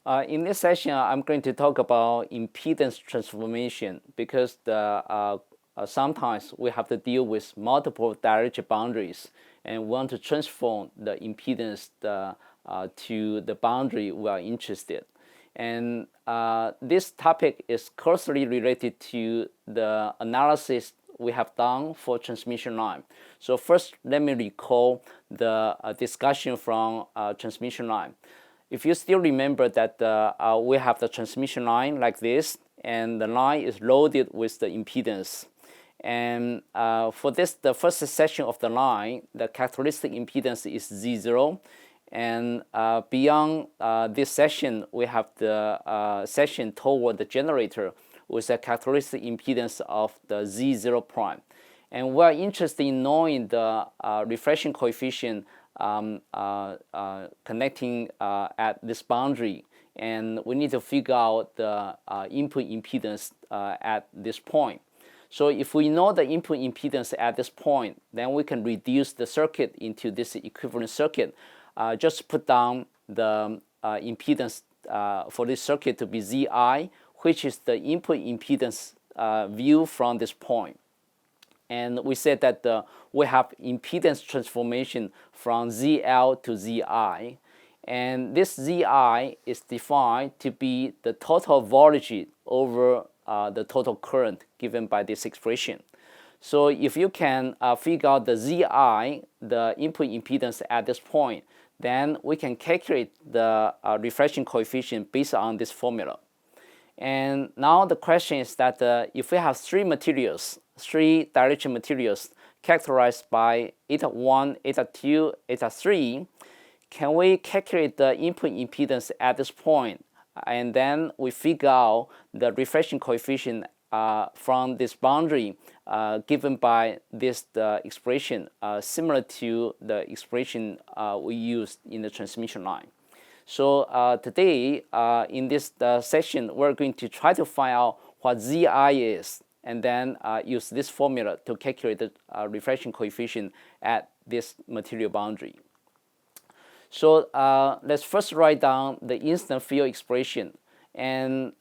In this session, I'm going to talk about impedance transformation because sometimes we have to deal with multiple dielectric boundaries and want to transform the impedance to the boundary we are interested. And this topic is closely related to the analysis we have done for transmission line. So first, let me recall the discussion from transmission line. If you still remember that we have the transmission line like this, and the line is loaded with the impedance. And for this, the first section of the line, the characteristic impedance is Z0. And beyond this section, we have the section toward the generator with a characteristic impedance of the Z0 prime. And we're interested in knowing the reflection coefficient connecting at this boundary, and we need to figure out the input impedance at this point. So if we know the input impedance at this point, then we can reduce the circuit into this equivalent circuit. Just put down the impedance for this circuit to be Zi, which is the input impedance view from this point. And we said that we have impedance transformation from ZL to Zi. And this Zi is defined to be the total voltage over the total current given by this expression. So if you can figure out the Zi, the input impedance at this point, then we can calculate the reflection coefficient based on this formula. And now the question is that if we have three dielectric materials characterized by eta 1, eta 2, eta 3, can we calculate the input impedance at this point? And then we figure out the reflection coefficient from this boundary given by this expression, similar to the expression we used in the transmission line. So today, in this session, we're going to try to find out what Zi is, and then use this formula to calculate the reflection coefficient at this material boundary. So let's first write down the incident field expression. And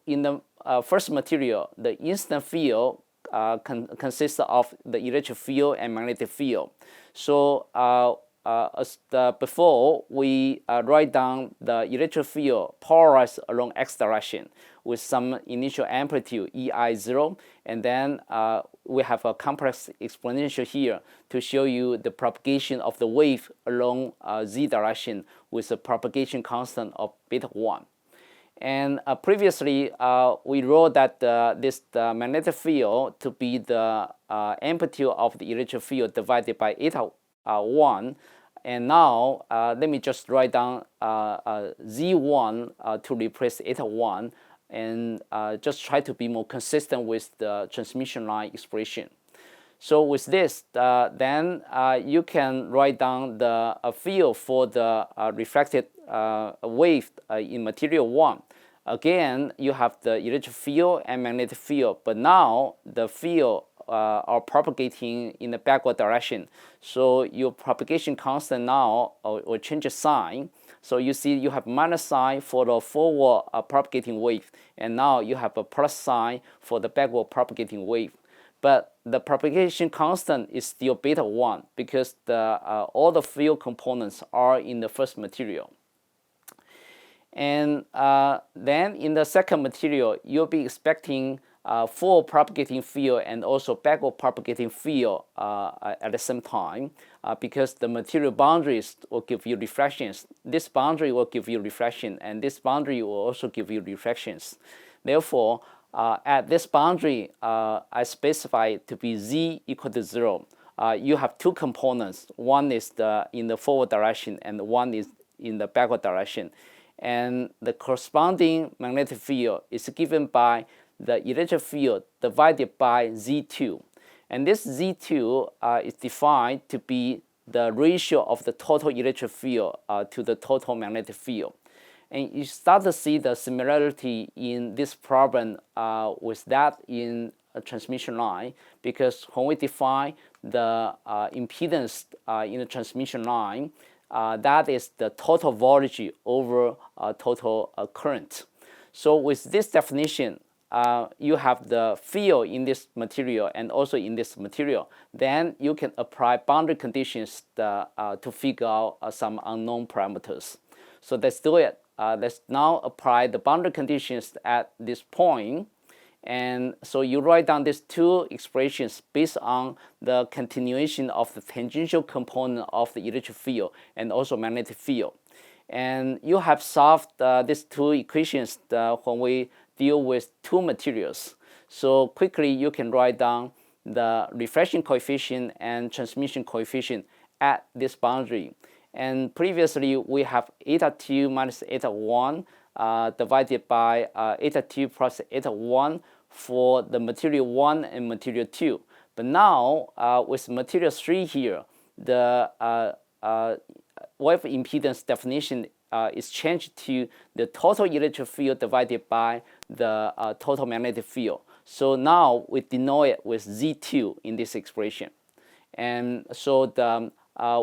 in the first material, the incident field consists of the electric field and magnetic field. So as before, we write down the electric field polarized along x direction with some initial amplitude EI0, and then we have a complex exponential here to show you the propagation of the wave along z direction with a propagation constant of beta 1. And previously, we wrote that this magnetic field to be the amplitude of the electric field divided by eta 1. And now, let me just write down Z1 to replace eta 1, and just try to be more consistent with the transmission line expression. So with this, then you can write down the field for the reflected wave in material 1. Again, you have the electric field and magnetic field, but now the field are propagating in the backward direction. So your propagation constant now will change the sign. So you see you have minus sign for the forward propagating wave, and now you have a plus sign for the backward propagating wave. But the propagation constant is still beta 1 because all the field components are in the first material. And then in the second material, you'll be expecting forward propagating field and also backward propagating field at the same time because the material boundaries will give you reflections. This boundary will give you reflection, and this boundary will also give you reflections. Therefore, at this boundary, I specify it to be z equal to 0. You have two components. One is in the forward direction, and one is in the backward direction. And the corresponding magnetic field is given by the electric field divided by Z2. And this Z2 is defined to be the ratio of the total electric field to the total magnetic field. And you start to see the similarity in this problem with that in a transmission line, because when we define the impedance in a transmission line, that is the total voltage over total current. So with this definition, you have the field in this material and also in this material. Then you can apply boundary conditions to figure out some unknown parameters. So let's do it. Let's now apply the boundary conditions at this point. And so you write down these two expressions based on the continuation of the tangential component of the electric field and also magnetic field. And you have solved these two equations when we deal with two materials. So quickly you can write down the reflection coefficient and transmission coefficient at this boundary. And previously we have eta 2 minus eta 1 divided by eta 2 plus eta 1 for the material 1 and material 2. But now with material 3 here, the wave impedance definition is changed to the total electric field divided by the total magnetic field. So now we denote it with Z2 in this expression. And so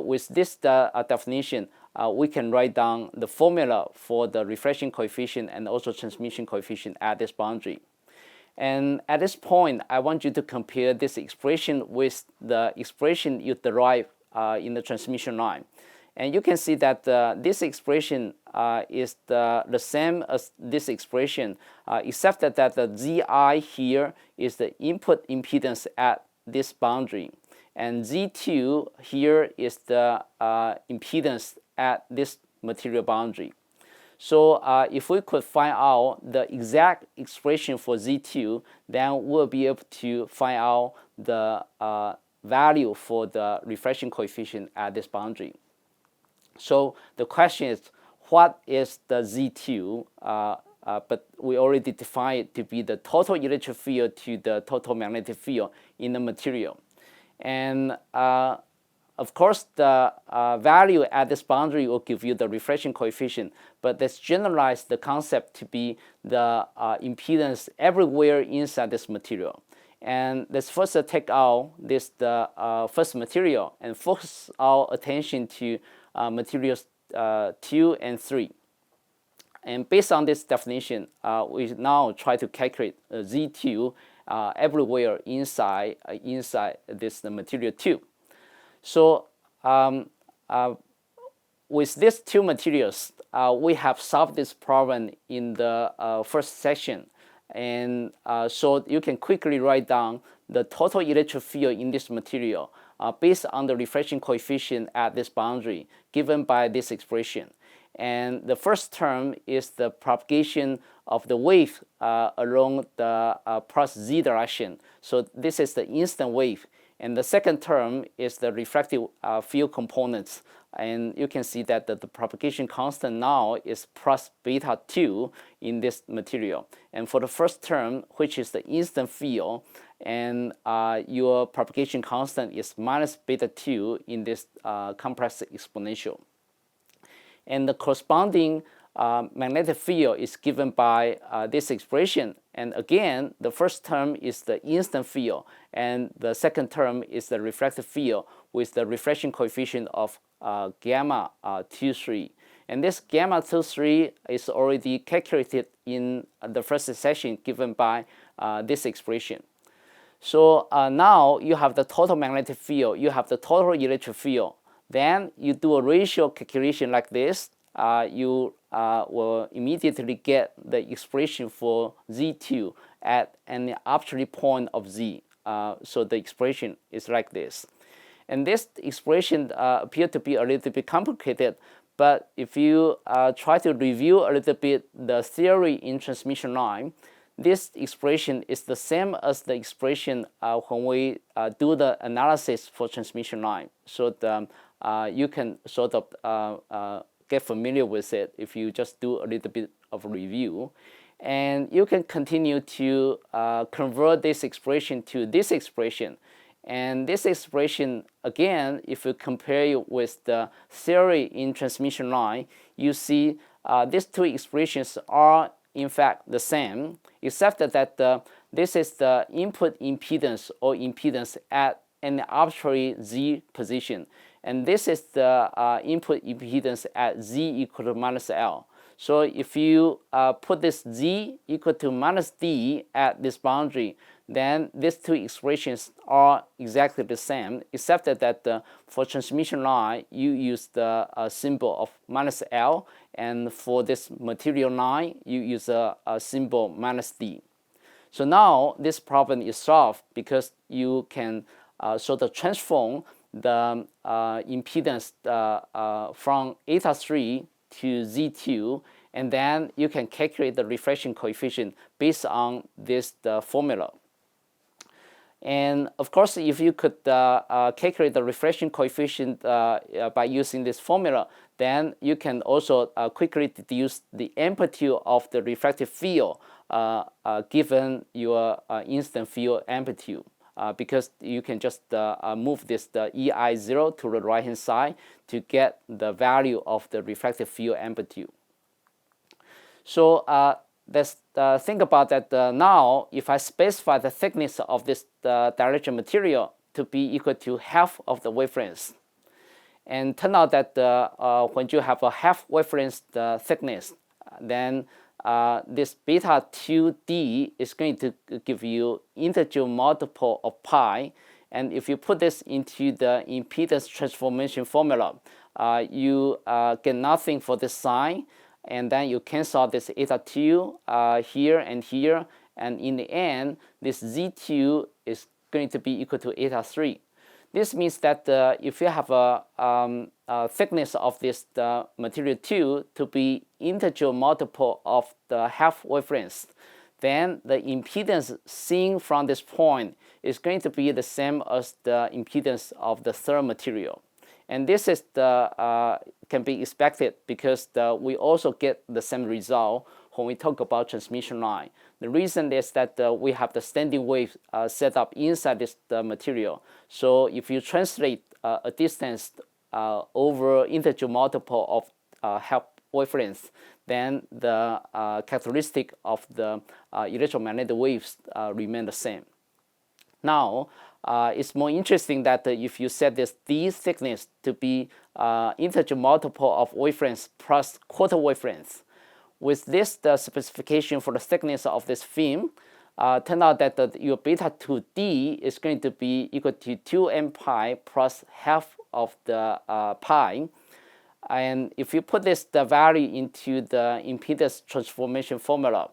with this definition, we can write down the formula for the reflection coefficient and also transmission coefficient at this boundary. And at this point, I want you to compare this expression with the expression you derive in the transmission line. And you can see that this expression is the same as this expression, except that the Zi here is the input impedance at this boundary. And Z2 here is the impedance at this material boundary. So if we could find out the exact expression for Z2, then we'll be able to find out the value for the reflection coefficient at this boundary. So the question is, what is the Z2? But we already defined it to be the total electric field to the total magnetic field in the material. And of course, the value at this boundary will give you the reflection coefficient, but let's generalize the concept to be the impedance everywhere inside this material. And let's first take out the first material and focus our attention to materials 2 and 3. And based on this definition, we now try to calculate Z2 everywhere inside this material 2. So with these two materials, we have solved this problem in the first section. And so you can quickly write down the total electric field in this material based on the reflection coefficient at this boundary given by this expression. And the first term is the propagation of the wave along the plus z direction. So this is the instant wave. And the second term is the reflective field components. And you can see that the propagation constant now is plus beta 2 in this material. And for the first term, which is the instant field, and your propagation constant is minus beta 2 in this complex exponential. And the corresponding magnetic field is given by this expression. And again, the first term is the instant field, and the second term is the reflective field with the reflection coefficient of gamma 23. And this gamma 23 is already calculated in the first section given by this expression. So now you have the total magnetic field, you have the total electric field. Then you do a ratio calculation like this. You will immediately get the expression for Z2 at an arbitrary point of Z. So the expression is like this. And this expression appears to be a little bit complicated, but if you try to review a little bit the theory in transmission line, this expression is the same as the expression when we do the analysis for transmission line. So you can sort of get familiar with it if you just do a little bit of review. And you can continue to convert this expression to this expression. And this expression, again, if you compare it with the theory in transmission line, you see these two expressions are in fact the same, except that this is the input impedance or impedance at an arbitrary Z position. and this is the input impedance at Z equal to minus L. So if you put this Z equal to minus D at this boundary, then these two expressions are exactly the same, except that for transmission line, you use the symbol of minus L, and for this material line, you use a symbol minus D. So now this problem is solved because you can sort of transform the impedance from eta 3 to Z2, and then you can calculate the reflection coefficient based on this formula. And of course, if you could calculate the reflection coefficient by using this formula, then you can also quickly deduce the amplitude of the reflective field given your incident field amplitude. Because you can just move this EI0 to the right hand side to get the value of the reflective field amplitude. So let's think about that now. If I specify the thickness of this dielectric material to be equal to half of the wavelength, and turn out that when you have a half wavelength thickness, then this beta 2D is going to give you integer multiple of pi, and if you put this into the impedance transformation formula, you get nothing for this sign, and then you cancel this eta 2 here and here, and in the end, this Z2 is going to be equal to eta 3. This means that if you have a thickness of this material 2 to be integer multiple of the half wavelength, then the impedance seen from this point is going to be the same as the impedance of the third material. And this is can be expected because we also get the same result when we talk about transmission line. The reason is that we have the standing wave set up inside this material. So if you translate a distance over integer multiple of half wavelength, then the characteristic of the electromagnetic waves remain the same. Now, it's more interesting that if you set this D thickness to be integer multiple of wavelengths plus quarter wavelength, with this the specification for the thickness of this film, turn out that your beta 2D is going to be equal to 2m pi plus half of the pi. And if you put the value into the impedance transformation formula,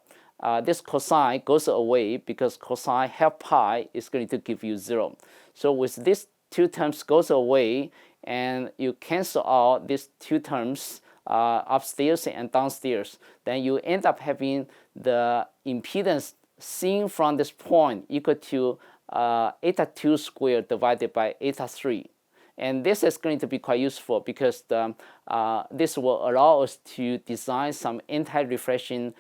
this cosine goes away because cosine half pi is going to give you 0. So with these two terms goes away, and you cancel out these two terms upstairs and downstairs, then you end up having the impedance seen from this point equal to eta 2 squared divided by eta 3. And this is going to be quite useful because this will allow us to design some anti-reflection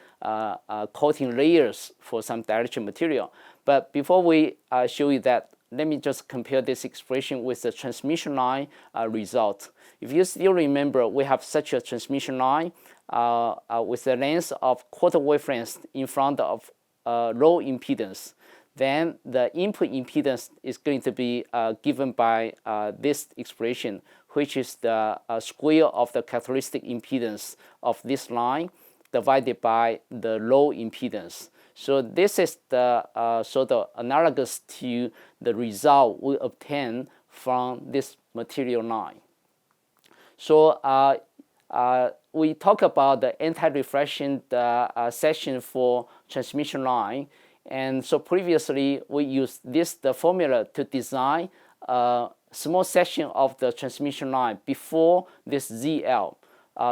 coating layers for some dielectric material. But before we show you that, let me just compare this expression with the transmission line result. If you still remember, we have such a transmission line with the length of quarter wavelength in front of low impedance. Then the input impedance is going to be given by this expression, which is the square of the characteristic impedance of this line divided by the low impedance. So this is the sort of analogous to the result we obtain from this material line. So we talk about the anti-reflection section for transmission line. And so previously we used the formula to design a small section of the transmission line before this ZL.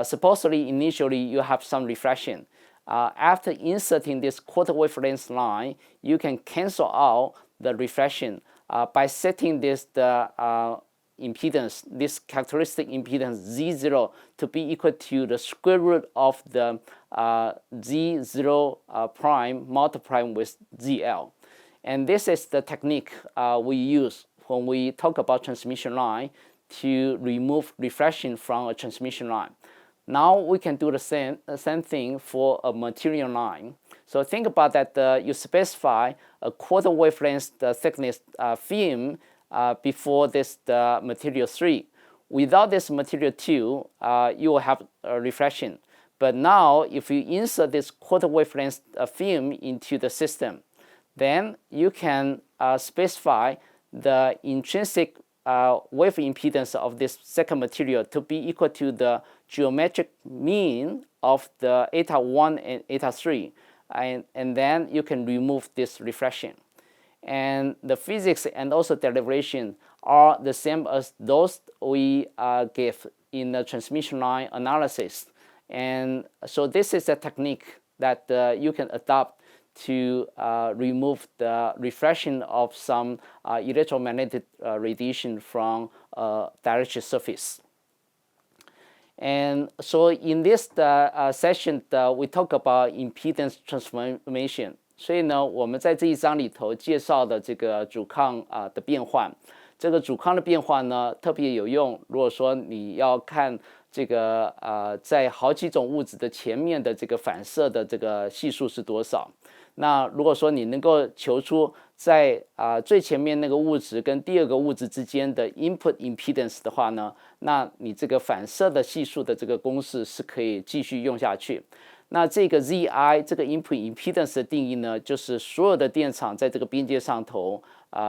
Supposedly initially you have some reflection. After inserting this quarter wavelength line, you can cancel out the reflection by setting this impedance, this characteristic impedance Z0 to be equal to the square root of the Z0 prime multiplied with ZL. And this is the technique we use when we talk about transmission line to remove reflection from a transmission line. Now we can do the same thing for a material line. So think about that you specify a quarter wavelength thickness film before this material 3. without this material too, you will have reflection. But now, if you insert this quarter wavelength film into the system, then you can specify the intrinsic wave impedance of this second material to be equal to the geometric mean of the eta 1 and eta 3, and then you can remove this reflection. And the physics and also derivation are the same as those we gave in the transmission line analysis. And so this is a technique that you can adopt to remove the reflection of some electromagnetic radiation from a dielectric surface. And so in this session, we talk about impedance transformation. 所以呢，我们在这一章里头介绍的这个阻抗的变换，这个阻抗的变换呢特别有用。如果说你要看这个在好几种物质的前面的这个反射的这个系数是多少，那如果说你能够求出在最前面那个物质跟第二个物质之间的 input impedance 的话呢，那你这个反射的系数的这个公式是可以继续用下去。那这个 Zi 这个 input impedance 的定义呢，就是所有的电场在这个边界上头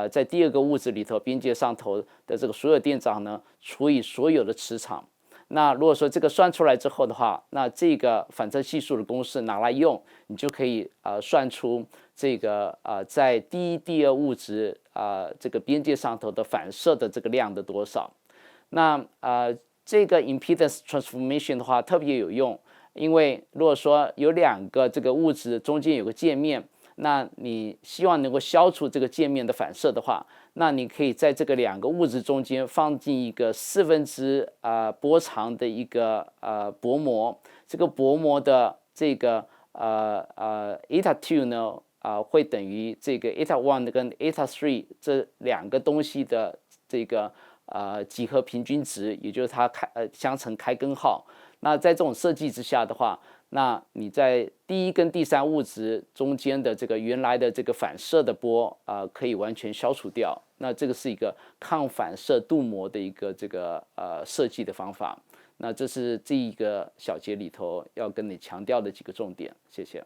在第二个物质里头边界上头的这个所有电场呢，除以所有的磁场。那如果说这个算出来之后的话，那这个反射系数的公式拿来用，你就可以算出这个在第一、第二物质这个边界上头的反射的这个量的多少。那这个 impedance transformation 的话特别有用。因为如果说有两个这个物质中间有个界面，那你希望能够消除这个界面的反射的话，那你可以在这个两个物质中间放进一个1/4波长的一个薄膜，这个薄膜的这个eta 2呢会等于这个 eta 1跟 eta 3这两个东西的这个几何平均值，也就是它相乘开根号。那在这种设计之下的话，那你在第一跟第三物质中间的这个原来的这个反射的波可以完全消除掉。那这个是一个抗反射镀膜的一个这个设计的方法。那这是这一个小节里头要跟你强调的几个重点。谢谢。